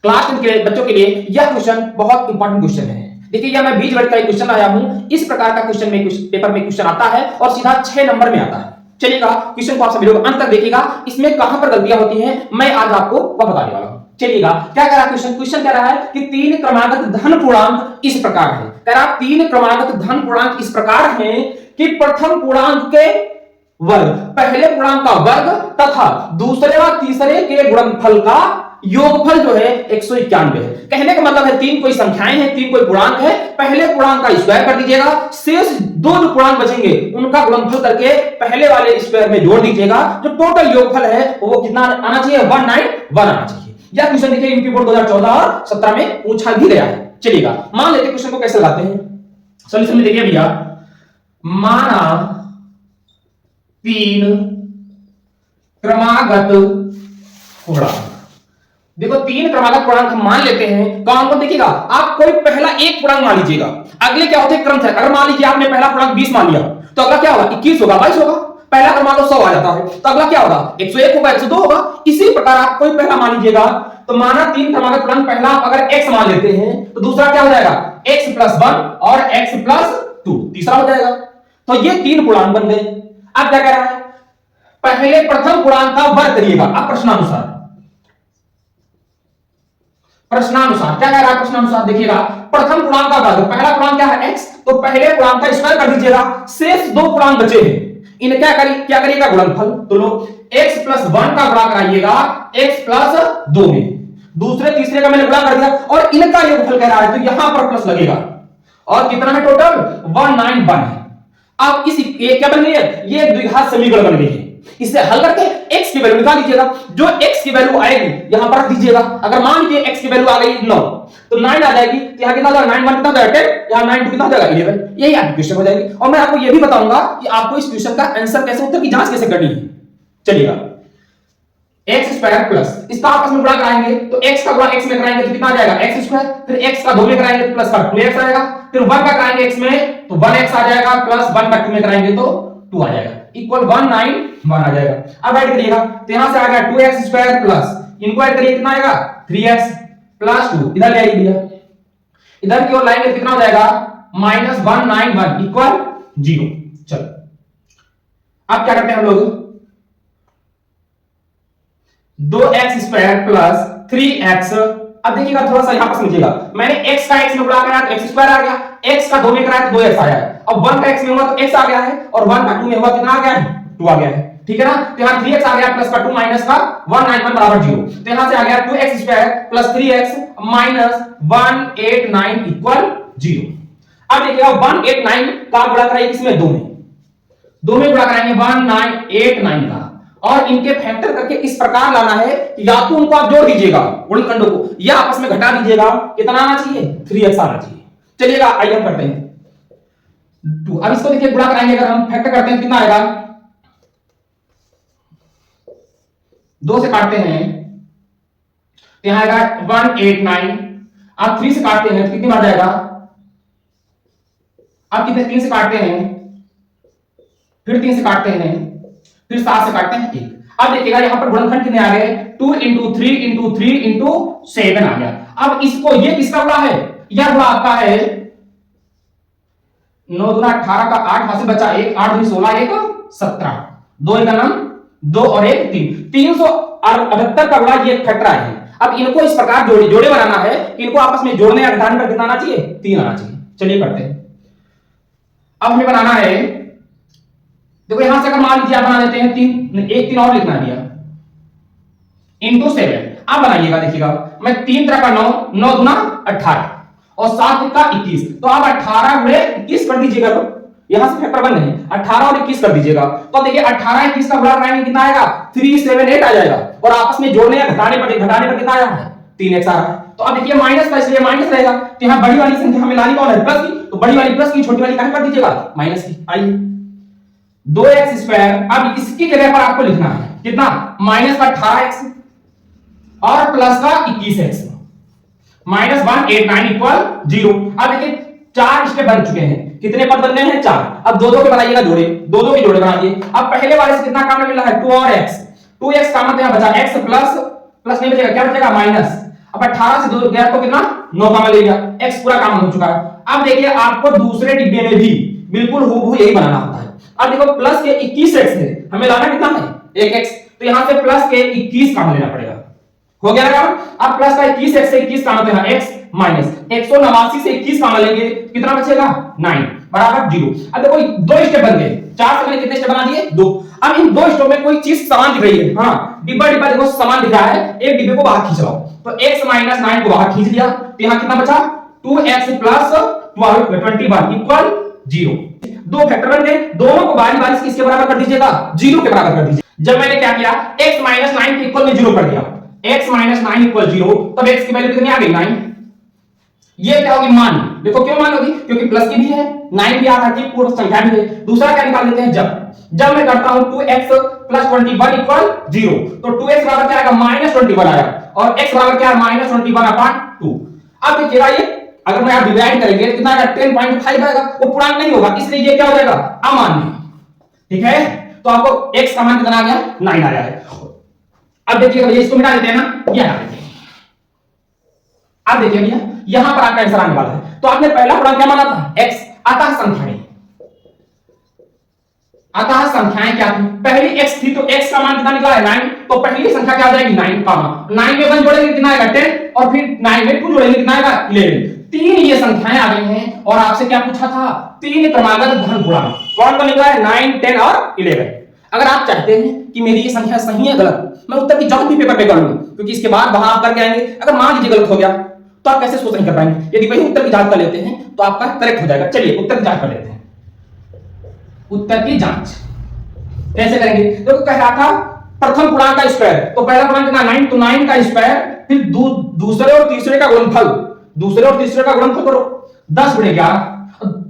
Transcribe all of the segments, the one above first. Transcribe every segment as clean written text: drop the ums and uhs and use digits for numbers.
Class 10 के बच्चों के लिए यह क्वेश्चन बहुत इंपॉर्टेंट क्वेश्चन है। देखिए यह मैं बीजगणित का एक क्वेश्चन लाया हूं। इस प्रकार का क्वेश्चन में पेपर में क्वेश्चन आता है और सीधा 6 नंबर में आता है। चलिएगा क्वेश्चन को आप सभी लोग अंत तक देखिएगा, इसमें कहां पर गलतियां होती हैं मैं आज आपको वह बताने वाला हूं। चलिएगा क्या कह रहा है क्वेश्चन कह रहा है कि 3 क्रमागत धन पूर्णांक इस प्रकार है। कह रहा है 3 क्रमागत धन पूर्णांक इस प्रकार हैं कि प्रथम पूर्णांक के वर्ग, पहले पूर्णांक का वर्ग तथा दूसरे व तीसरे के गुणनफल का योगफल जो है 191 है। कहने का मतलब है 3 कोई संख्याएं हैं, 3 कोई पूर्णांक है, पहले पूर्णांक का स्क्वायर कर दीजिएगा, शेष 2 जो पूर्णांक बचेंगे उनका गुणनफल करके पहले वाले स्क्वायर में जोड़ दीजिएगा। जो टोटल योगफल है वो कितना आना चाहिए, 191 आना चाहिए। यह क्वेश्चन देखिए यूपी बोर्ड 2014 और 17 में पूछा भी गया है। चलिएगा मान लेते क्वेश्चन को कैसे लगाते हैं। सॉल्यूशन में देखिए भैया, माना 3 क्रमागत पूर्णांक, देखो 3 क्रमागत पूर्णांक हम मान लेते हैं। कौन कौन देखिएगा, आप कोई पहला एक पूर्णांक मान लीजिएगा, अगले क्या होते हैं क्रम से। अगर मान लीजिए आपने पहला पूर्णांक 20 मान लिया तो अगला क्या होगा, 21 होगा, 22 होगा। पहला क्रमांक 100 आ जाता है तो अगला क्या होगा, 101 होगा, 102 होगा। इसी प्रकार आप कोई पहला मान लीजिएगा। तो माना 3 क्रमागत पूर्णांक, पहला अगर x मान लेते हैं तो दूसरा क्या हो जाएगा, x + 1 और x + 2 तीसरा हो जाएगा। तो ये 3 पूर्णांक बन गए। अब क्या कह रहा है, पहले प्रथम पूर्णांक का वर्ग करिएगा। अब प्रश्नानुसार क्या कह रहा है, प्रश्नानुसार देखिएगा प्रथम पूर्णांक का वर्ग, पहला पूर्णांक क्या है x, तो पहले पूर्णांक का स्क्वायर कर दीजिएगा, शेष 2 पूर्णांक बचे हैं इन क्या करिएगा गुणनफल। तो लो x + 1 का गुणा कराइएगा x + 2 में, दूसरे तीसरे का मैंने गुणा कर दिया और इनका योगफल कह रहा है तो यहां पर प्लस लगेगा। और कितना है टोटल, 191 है। अब इस ये क्या बन गई है, ये एक द्विघात समीकरण बन गई है। इसे हल करके x की वैल्यू निकाल लीजिएगा। जो x की वैल्यू आएगी यहां पर रख दीजिएगा। अगर मान लीजिए x की वैल्यू आ गई 9 तो 9 आ जाएगी, तो यहां कितना हो जाएगा, 9 1 कितना हो जाएगा 10, यहां 9 2 कितना हो जाएगा 11। यही आपकी क्वेश्चन हो जाएगी। और मैं आपको यह भी बताऊंगा कि आपको इस क्वेश्चन का आंसर कैसे, उत्तर की जांच कैसे करनी है। चलिएगा x² प्लस इसका आपस में गुणा कराएंगे तो x का गुणा x में कराएंगे तो कितना आ जाएगा x², फिर x का 2 में कराएंगे तो प्लस का 2x आएगा, फिर 1 का कराएंगे x में तो 1x आ जाएगा, प्लस 1 का 2 में कराएंगे तो 2 आ जाएगा, इक्वल 191 आ जाएगा। अब ऐड करिएगा तो यहां से आ गया 2x² प्लस इनको ऐड करिए कितना आएगा 3x + 2, इधर ले आइए भैया, इधर की ओर लाएंगे कितना हो जाएगा -191 इक्वल 0। चलो अब क्या करते हैं हम लोग, 2x² प्लस 3x। अब देखिएगा थोड़ा सा यहां पर समझिएगा, मैंने x का x में गुणा कराया तो x² आ गया, x का 2 में कराया तो 2x आया है। अब 1 का x में हुआ तो x आ गया है और 1 का 2 में हुआ कितना आ गया है, 2 आ गया है। ठीक है ना, तो यहां 3x आ गया प्लस का 2 माइनस का 191 बराबर 0। तो यहां से आ गया 2x² plus 3x minus 189 equal 0। अब देखिएगा 189 का गुणा कराइए किसमें, 2 में गुणा कराएंगे 1989 का, और इनके फैक्टर करके इस प्रकार लाना है कि या तो उनको आप जोड़ दीजिएगा गुणनखंडों को या आपस में घटा दीजिएगा। कितना आना चाहिए, 3x आना चाहिए। चलिएगा आइए हम करते हैं 2। अब इसको देखिए गुणा कराएंगे, अगर हम फैक्टर करते हैं कितना आएगा, 2 से काटते हैं तो यहां आएगा 189। आप 3 से काटते हैं तो कितनी बार जाएगा, आप कितने 3 से काटते हैं, फिर 3 से काटते हैं, फिर 7 से काटते हैं 1। अब देखिएगा यहां पर गुणनखंड कितने आ गए, 2 × 3 × 3 × 7 आ गया। अब इसको ये किसका गुणा है, यह गुणा आपका है 9 × 18 का 8 हाथ से बचा 1, 8 × 16 1 17, 2 का नाम 2 और 1 3, 378 का गुणा ये फैक्टर आए हैं। अब इनको इस प्रकार जोड़े बनाना है कि इनको आपस में जोड़ने या घटाने पर कितना आना चाहिए, 3 आना चाहिए। चलिए करते हैं। अब हमें बनाना है, देखो यहां से अगर मान लीजिए आप बना लेते हैं 3, एक 3 और लिखना है भैया इंटू 7। आप बनाइएगा, देखिएगा मैं 3 तरह का 9, 9 दूना 18 और 7 का 21, तो आप 18 गुणे 21 कर दीजिएगा। तो यहां से फैक्टर बन गए, 18 और 21 कर दीजिएगा। तो देखिए 18 21 का गुणा कराएंगे कितना आएगा, 378 आ जाएगा, और आपस में जोड़ने या घटाने पर कितना आया है, 3x आ रहा है। तो अब देखिए माइनस का, इसलिए माइनस रहेगा, तो यहां बड़ी वाली संख्या हमें लानी कौन है, प्लस की, तो बड़ी वाली प्लस की, छोटी वाली काहे कर दीजिएगा माइनस की। आइए 2x², अब इसकी जगह पर आपको लिखना है कितना, माइनस का 18x और प्लस का 21x, -189 इक्वल 0। अब देखिए 4 स्टेप बन चुके हैं, कितने पद बन गए हैं, 4। अब 2 के बनाइएगा जोड़े, 2 के जोड़े बनाइए। अब पहले वाले से कितना काम मिल रहा है, 2 और x, 2x का मतलब यहां बचा x प्लस नहीं बचेगा, क्या बचेगा माइनस। अब 18 से 2 गया तो कितना 9 कॉमन ले लिया, x पूरा कॉमन हो चुका है। अब देखिए आपको दूसरे डिब्बे में भी बिल्कुल हूबहू यही बनाना होता है। अब देखो प्लस के 21x है, हमें लाना कितना है 1x, तो यहां से प्लस के 21 कॉमन लेना पड़ेगा, हो गया ना। अब प्लस का 21x से 21 कॉमन, तो यहां x माइनस 189 से 21 कॉमन लेंगे कितना बचेगा 9 बराबर 0। अब देखो दो स्टेप बन गए, 4 से मैंने कितने स्टेप बना दिए 2। अब इन दो स्टेप में कोई चीज समान दिख रही है, हाँ डिब्बा डिब्बा देखो समान दिख रहा है, एक डिब्बे को बाहर खींच लो, तो x माइनस 9 को बाहर खींच दिया, तो यहां कितना बचा 2x प्लस 21 इक्वल 0। दो फैक्टर बन गए, दोनों को बारी बारी से किसके बराबर कर दीजिएगा 0 के बराबर कर दीजिए। जब मैंने क्या किया x माइनस 9 के इक्वल में 0 कर दिया, x माइनस 9 इक्वल 0, तब x की वैल्यू कितनी आ गई 9। ये क्या होगी मान, देखो क्यों मान होगी क्योंकि प्लस की भी है 9 भी आ रहा है, पूर्ण संख्या भी है। दूसरा क्या निकाल लेते हैं, जब मैं करता हूं 2x प्लस 21 इक्वल 0, तो 2x बराबर क्या आएगा माइनस 21 आया, और x बराबर क्या है माइनस 21 अपॉन 2। अब देखिएगा ये अगर मैं आप डिवाइड करेंगे कितना आएगा 10.5 आएगा, वो पूर्णांक नहीं होगा, इसलिए ये क्या हो जाएगा अमान्य, ठीक है। तो आपको x का मान कितना आ गया 9 आया है। अब देखिएगा भैया इसको मिटा देते हैं ना, ये हटा देते हैं। अब देखिए भैया यहां पर आपका आंसर आने वाला है, तो आपने पहला पूर्णांक क्या माना था x, अतः संख्याएं, अतः संख्याएं क्या थी, पहली x थी तो x का मान कितना निकला है 9, तो पहली संख्या क्या आ जाएगी 9 कामा 9 में 1 जोड़ेंगे कितना आएगा 10, और फिर 9 में 2 जोड़ेंगे कितना आएगा 11। तीन ये संख्याएं आ गई हैं, और आपसे क्या पूछा था तीन क्रमागत धन पूर्णांक, कौन कौन निकला है 9, 10 और 11। अगर आप चाहते हैं कि मेरी ये संख्या सही है गलत, मैं उत्तर की जांच भी पेपर पे कर लूं, क्योंकि इसके बाद वहां आप करके आएंगे, अगर मान लीजिए गलत हो गया तो आप कैसे सोच नहीं कर पाएंगे। यदि वही उत्तर की जांच कर लेते हैं तो आपका करेक्ट हो जाएगा। चलिए उत्तर की जांच कर लेते हैं। उत्तर की जांच कैसे करेंगे, देखो कह रहा था प्रथम पूर्णांक का स्क्वायर, तो पहला पूर्णांक कितना 9, तो 9 का स्क्वायर, फिर दूसरे और तीसरे का गुणनफल, दूसरे और तीसरे का गुणनफल करो 10 गुणे 11,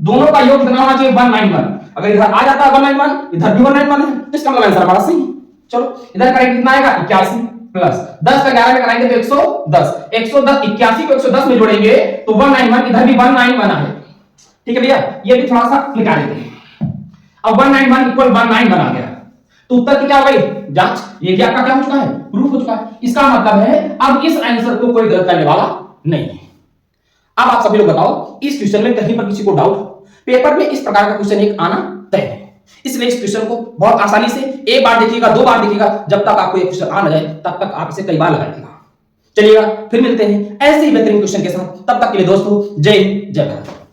दोनों का योग कितना होना चाहिए 191। अगर इधर आ जाता है 191, इधर भी 191 है, तो इसका मतलब आंसर हमारा सही है। चलो इधर करेंगे कितना आएगा 81 प्लस 10 का 11 में कराएंगे तो 110, 110 81 को 110 में जोड़ेंगे तो 191, इधर भी 191 है, ठीक है भैया। ये भी थोड़ा सा निकाल लेते हैं। अब 191 इक्वल 191 आ गया, तो उत्तर की क्या हो गई जांच, ये भी आपका क्या हो चुका है प्रूफ हो चुका है। इसका मतलब है अब इस आंसर को कोई गलत करने वाला नहीं है। अब आप सभी लोग बताओ इस क्वेश्चन में कहीं पर किसी को डाउट, पेपर में इस प्रकार का क्वेश्चन एक आना तय है, इसलिए इस क्वेश्चन को बहुत आसानी से एक बार देखिएगा, दो बार देखिएगा, जब तक आपको ये क्वेश्चन आ न जाए तब तक आप इसे कई बार लगाइएगा। चलिएगा फिर मिलते हैं ऐसे ही बेहतरीन क्वेश्चन के साथ, तब तक के लिए दोस्तों जय हिंद जय भारत।